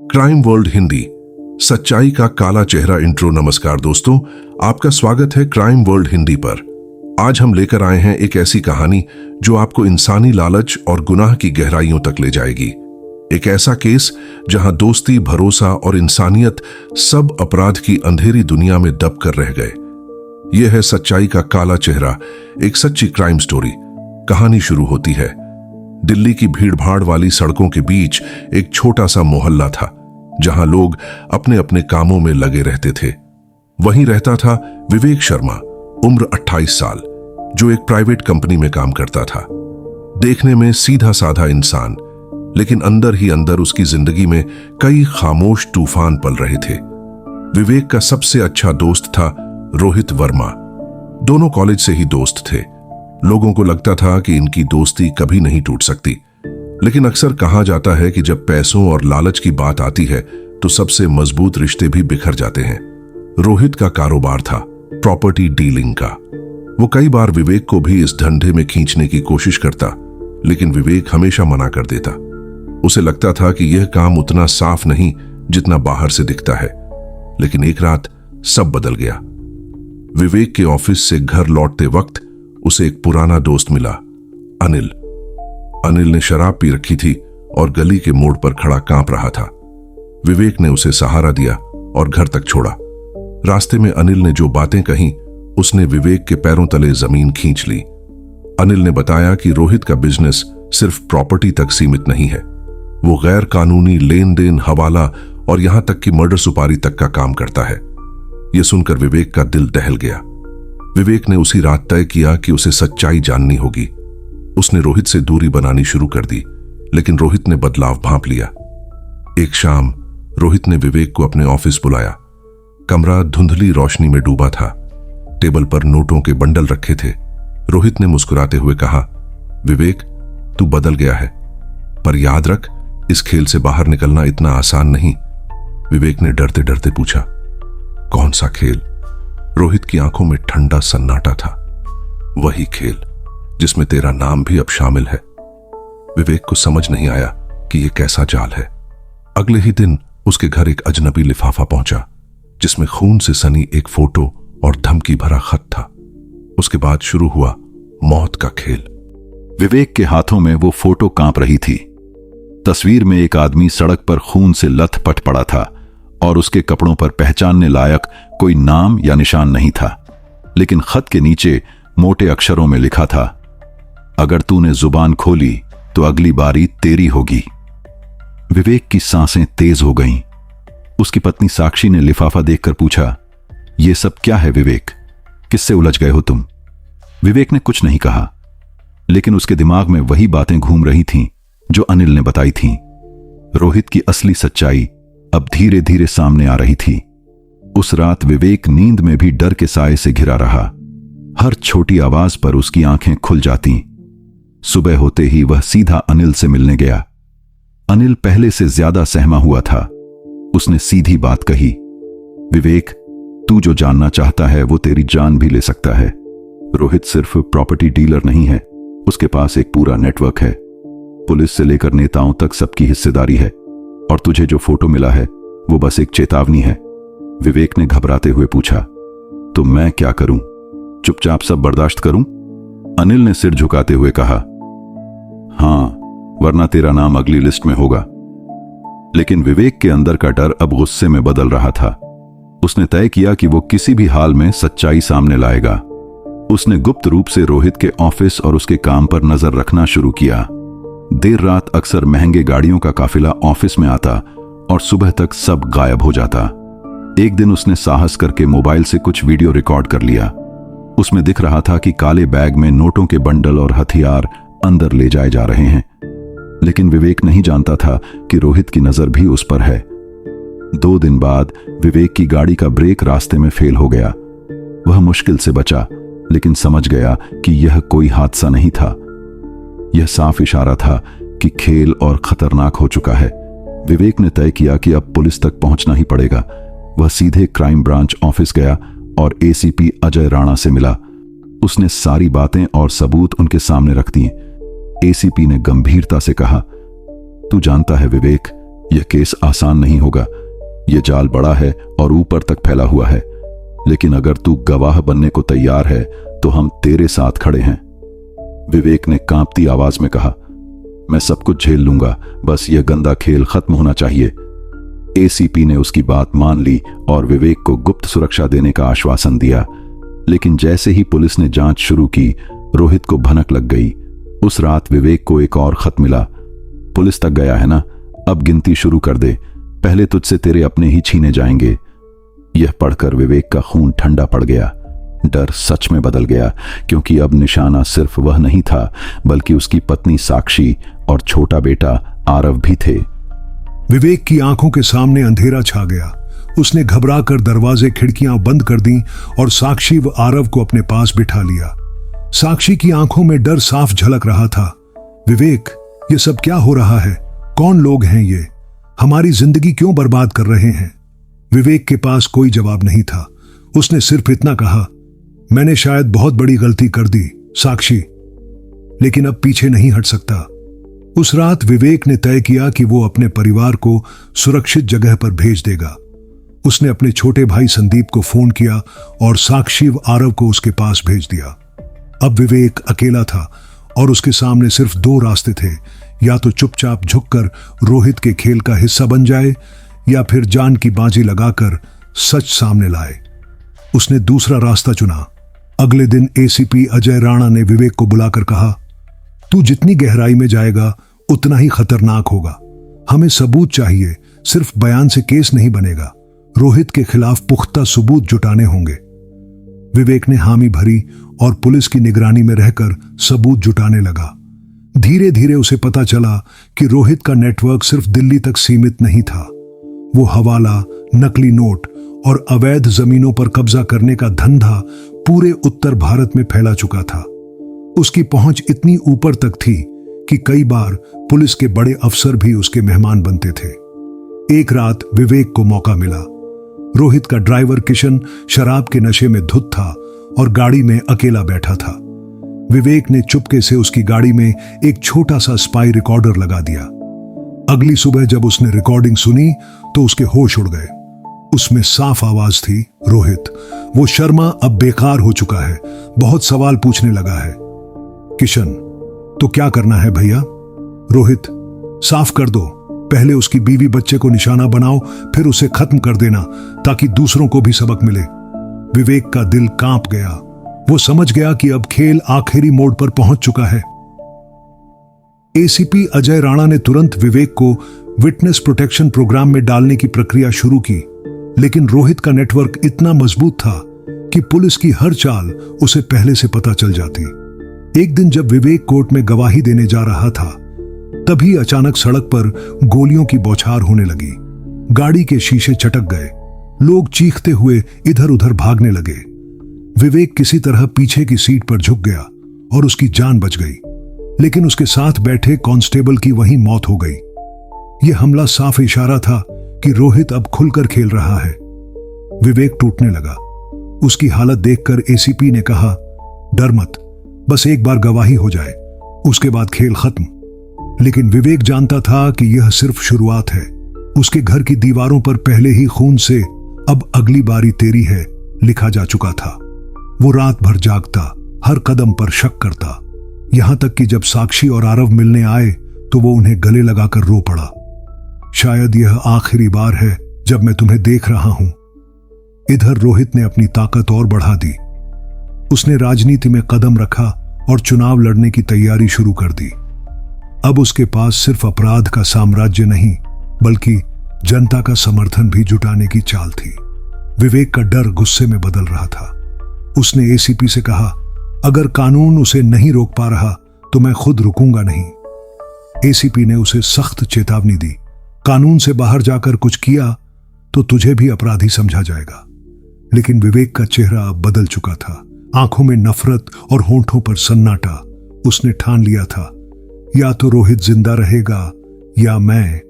Crime world Hindi, सच्चाई का काला चेहरा इंट्रो। नमस्कार दोस्तों, आपका स्वागत है क्राइम वर्ल्ड हिंदी पर। आज हम लेकर आए हैं एक ऐसी कहानी जो आपको इंसानी लालच और गुनाह की गहराइयों तक ले जाएगी। एक ऐसा केस जहां दोस्ती, भरोसा और इंसानियत सब अपराध की अंधेरी दुनिया में दब कर रह गए। यह है सच्चाई का काला चेहरा, एक सच्ची क्राइम स्टोरी। कहानी शुरू होती है दिल्ली की भीड़भाड़ वाली सड़कों के बीच एक छोटा सा मोहल्ला था जहां लोग अपने अपने कामों में लगे रहते थे। वहीं रहता था विवेक शर्मा, उम्र 28 साल, जो एक प्राइवेट कंपनी में काम करता था। देखने में सीधा साधा इंसान, लेकिन अंदर ही अंदर उसकी जिंदगी में कई खामोश तूफान पल रहे थे। विवेक का सबसे अच्छा दोस्त था रोहित वर्मा। दोनों कॉलेज से ही दोस्त थे। लोगों को लगता था कि इनकी दोस्ती कभी नहीं टूट सकती, लेकिन अक्सर कहा जाता है कि जब पैसों और लालच की बात आती है तो सबसे मजबूत रिश्ते भी बिखर जाते हैं। रोहित का कारोबार था प्रॉपर्टी डीलिंग का। वो कई बार विवेक को भी इस धंधे में खींचने की कोशिश करता, लेकिन विवेक हमेशा मना कर देता। उसे लगता था कि यह काम उतना साफ नहीं जितना बाहर से दिखता है। लेकिन एक रात सब बदल गया। विवेक के ऑफिस से घर लौटते वक्त उसे एक पुराना दोस्त मिला, अनिल। अनिल ने शराब पी रखी थी और गली के मोड़ पर खड़ा कांप रहा था। विवेक ने उसे सहारा दिया और घर तक छोड़ा। रास्ते में अनिल ने जो बातें कहीं, उसने विवेक के पैरों तले जमीन खींच ली। अनिल ने बताया कि रोहित का बिजनेस सिर्फ प्रॉपर्टी तक सीमित नहीं है। वो गैर कानूनी लेन देन, हवाला और यहां तक कि मर्डर सुपारी तक का काम करता है। यह सुनकर विवेक का दिल दहल गया। विवेक ने उसी रात तय किया कि उसे सच्चाई जाननी होगी। उसने रोहित से दूरी बनानी शुरू कर दी, लेकिन रोहित ने बदलाव भांप लिया। एक शाम रोहित ने विवेक को अपने ऑफिस बुलाया। कमरा धुंधली रोशनी में डूबा था। टेबल पर नोटों के बंडल रखे थे। रोहित ने मुस्कुराते हुए कहा, विवेक, तू बदल गया है, पर याद रख, इस खेल से बाहर निकलना इतना आसान नहीं। विवेक ने डरते डरते पूछा, कौन सा खेल? रोहित की आंखों में ठंडा सन्नाटा था। वही खेल जिसमें तेरा नाम भी अब शामिल है। विवेक को समझ नहीं आया कि यह कैसा जाल है। अगले ही दिन उसके घर एक अजनबी लिफाफा पहुंचा, जिसमें खून से सनी एक फोटो और धमकी भरा खत था। उसके बाद शुरू हुआ मौत का खेल। विवेक के हाथों में वो फोटो कांप रही थी। तस्वीर में एक आदमी सड़क पर खून से लथपथ पड़ा था और उसके कपड़ों पर पहचानने लायक कोई नाम या निशान नहीं था। लेकिन खत के नीचे मोटे अक्षरों में लिखा था, अगर तूने जुबान खोली तो अगली बारी तेरी होगी। विवेक की सांसें तेज हो गईं। उसकी पत्नी साक्षी ने लिफाफा देखकर पूछा, यह सब क्या है विवेक? किससे उलझ गए हो तुम? विवेक ने कुछ नहीं कहा, लेकिन उसके दिमाग में वही बातें घूम रही थीं जो अनिल ने बताई थीं। रोहित की असली सच्चाई अब धीरे धीरे सामने आ रही थी। उस रात विवेक नींद में भी डर के साए से घिरा रहा। हर छोटी आवाज पर उसकी आंखें खुल जाती। सुबह होते ही वह सीधा अनिल से मिलने गया। अनिल पहले से ज्यादा सहमा हुआ था। उसने सीधी बात कही, विवेक, तू जो जानना चाहता है वो तेरी जान भी ले सकता है। रोहित सिर्फ प्रॉपर्टी डीलर नहीं है, उसके पास एक पूरा नेटवर्क है। पुलिस से लेकर नेताओं तक सबकी हिस्सेदारी है। और तुझे जो फोटो मिला है वो बस एक चेतावनी है। विवेक ने घबराते हुए पूछा, तो मैं क्या करूं? चुपचाप सब बर्दाश्त करूं? अनिल ने सिर झुकाते हुए कहा, हां, वरना तेरा नाम अगली लिस्ट में होगा। लेकिन विवेक के अंदर का डर अब गुस्से में बदल रहा था। उसने तय किया कि वो किसी भी हाल में सच्चाई सामने लाएगा। उसने गुप्त रूप से रोहित के ऑफिस और उसके काम पर नजर रखना शुरू किया। देर रात अक्सर महंगे गाड़ियों का काफिला ऑफिस में आता और सुबह तक सब गायब हो जाता। एक दिन उसने साहस करके मोबाइल से कुछ वीडियो रिकॉर्ड कर लिया। उसमें दिख रहा था कि काले बैग में नोटों के बंडल और हथियार अंदर ले जाए जा रहे हैं। लेकिन विवेक नहीं जानता था कि रोहित की नजर भी उस पर है। 2 दिन बाद विवेक की गाड़ी का ब्रेक रास्ते में फेल हो गया। वह मुश्किल से बचा, लेकिन समझ गया कि यह कोई हादसा नहीं था। यह साफ इशारा था कि खेल और खतरनाक हो चुका है। विवेक ने तय किया कि अब पुलिस तक पहुंचना ही पड़ेगा। वह सीधे क्राइम ब्रांच ऑफिस गया और एसीपी अजय राणा से मिला। उसने सारी बातें और सबूत उनके सामने रख दिए। एसीपी ने गंभीरता से कहा, तू जानता है विवेक, यह केस आसान नहीं होगा। यह जाल बड़ा है और ऊपर तक फैला हुआ है, लेकिन अगर तू गवाह बनने को तैयार है तो हम तेरे साथ खड़े हैं। विवेक ने कांपती आवाज में कहा, मैं सब कुछ झेल लूंगा, बस यह गंदा खेल खत्म होना चाहिए। एसीपी ने उसकी बात मान ली और विवेक को गुप्त सुरक्षा देने का आश्वासन दिया। लेकिन जैसे ही पुलिस ने जांच शुरू की, रोहित को भनक लग गई। उस रात विवेक को एक और खत मिला। पुलिस तक गया है ना, अब गिनती शुरू कर दे, पहले तुझसे तेरे अपने ही छीने जाएंगे। यह पढ़कर विवेक का खून ठंडा पड़ गया। डर सच में बदल गया, क्योंकि अब निशाना सिर्फ वह नहीं था, बल्कि उसकी पत्नी साक्षी और छोटा बेटा आरव भी थे। विवेक की आंखों के सामने अंधेरा छा गया। उसने घबराकर दरवाजे खिड़कियां बंद कर दी और साक्षी व आरव को अपने पास बिठा लिया। साक्षी की आंखों में डर साफ झलक रहा था। विवेक, ये सब क्या हो रहा है? कौन लोग हैं ये? हमारी जिंदगी क्यों बर्बाद कर रहे हैं? विवेक के पास कोई जवाब नहीं था। उसने सिर्फ इतना कहा, मैंने शायद बहुत बड़ी गलती कर दी साक्षी, लेकिन अब पीछे नहीं हट सकता। उस रात विवेक ने तय किया कि वो अपने परिवार को सुरक्षित जगह पर भेज देगा। उसने अपने छोटे भाई संदीप को फोन किया और साक्षी व आरव को उसके पास भेज दिया। अब विवेक अकेला था और उसके सामने सिर्फ दो रास्ते थे, या तो चुपचाप झुककर रोहित के खेल का हिस्सा बन जाए, या फिर जान की बाजी लगाकर सच सामने लाए। उसने दूसरा रास्ता चुना। अगले दिन एसीपी अजय राणा ने विवेक को बुलाकर कहा, तू जितनी गहराई में जाएगा उतना ही खतरनाक होगा। हमें सबूत चाहिए, सिर्फ बयान से केस नहीं बनेगा। रोहित के खिलाफ पुख्ता सबूत जुटाने होंगे। विवेक ने हामी भरी और पुलिस की निगरानी में रहकर सबूत जुटाने लगा। धीरे धीरे उसे पता चला कि रोहित का नेटवर्क सिर्फ दिल्ली तक सीमित नहीं था। वो हवाला, नकली नोट और अवैध जमीनों पर कब्जा करने का धंधा पूरे उत्तर भारत में फैला चुका था। उसकी पहुंच इतनी ऊपर तक थी कि कई बार पुलिस के बड़े अफसर भी उसके मेहमान बनते थे। एक रात विवेक को मौका मिला। रोहित का ड्राइवर किशन शराब के नशे में धुत था और गाड़ी में अकेला बैठा था। विवेक ने चुपके से उसकी गाड़ी में एक छोटा सा स्पाई रिकॉर्डर लगा दिया। अगली सुबह जब उसने रिकॉर्डिंग सुनी तो उसके होश उड़ गए। उसमें साफ आवाज थी, रोहित। वो शर्मा अब बेकार हो चुका है, बहुत सवाल पूछने लगा है। किशन, तो क्या करना है भैया? रोहित, साफ कर दो। पहले उसकी बीवी बच्चे को निशाना बनाओ, फिर उसे खत्म कर देना, ताकि दूसरों को भी सबक मिले। विवेक का दिल कांप गया। वो समझ गया कि अब खेल आखिरी मोड़ पर पहुंच चुका है। एसीपी अजय राणा ने तुरंत विवेक को विटनेस प्रोटेक्शन प्रोग्राम में डालने की प्रक्रिया शुरू की, लेकिन रोहित का नेटवर्क इतना मजबूत था कि पुलिस की हर चाल उसे पहले से पता चल जाती। एक दिन जब विवेक कोर्ट में गवाही देने जा रहा था, तभी अचानक सड़क पर गोलियों की बौछार होने लगी। गाड़ी के शीशे चटक गए। लोग चीखते हुए इधर उधर भागने लगे। विवेक किसी तरह पीछे की सीट पर झुक गया और उसकी जान बच गई, लेकिन उसके साथ बैठे कांस्टेबल की वहीं मौत हो गई। यह हमला साफ इशारा था कि रोहित अब खुलकर खेल रहा है। विवेक टूटने लगा। उसकी हालत देखकर एसीपी ने कहा, डर मत, बस एक बार गवाही हो जाए, उसके बाद खेल खत्म। लेकिन विवेक जानता था कि यह सिर्फ शुरुआत है। उसके घर की दीवारों पर पहले ही खून से अब अगली बारी तेरी है लिखा जा चुका था। वो रात भर जागता, हर कदम पर शक करता, यहां तक कि जब साक्षी और आरव मिलने आए तो वो उन्हें गले लगाकर रो पड़ा। शायद यह आखिरी बार है जब मैं तुम्हें देख रहा हूं। इधर रोहित ने अपनी ताकत और बढ़ा दी। उसने राजनीति में कदम रखा और चुनाव लड़ने की तैयारी शुरू कर दी। अब उसके पास सिर्फ अपराध का साम्राज्य नहीं, बल्कि जनता का समर्थन भी जुटाने की चाल थी। विवेक का डर गुस्से में बदल रहा था। उसने एसीपी से कहा, अगर कानून उसे नहीं रोक पा रहा तो मैं खुद रुकूंगा नहीं। एसीपी ने उसे सख्त चेतावनी दी, कानून से बाहर जाकर कुछ किया तो तुझे भी अपराधी समझा जाएगा। लेकिन विवेक का चेहरा अब बदल चुका था, आंखों में नफरत और होंठों पर सन्नाटा। उसने ठान लिया था, या तो रोहित जिंदा रहेगा या मैं।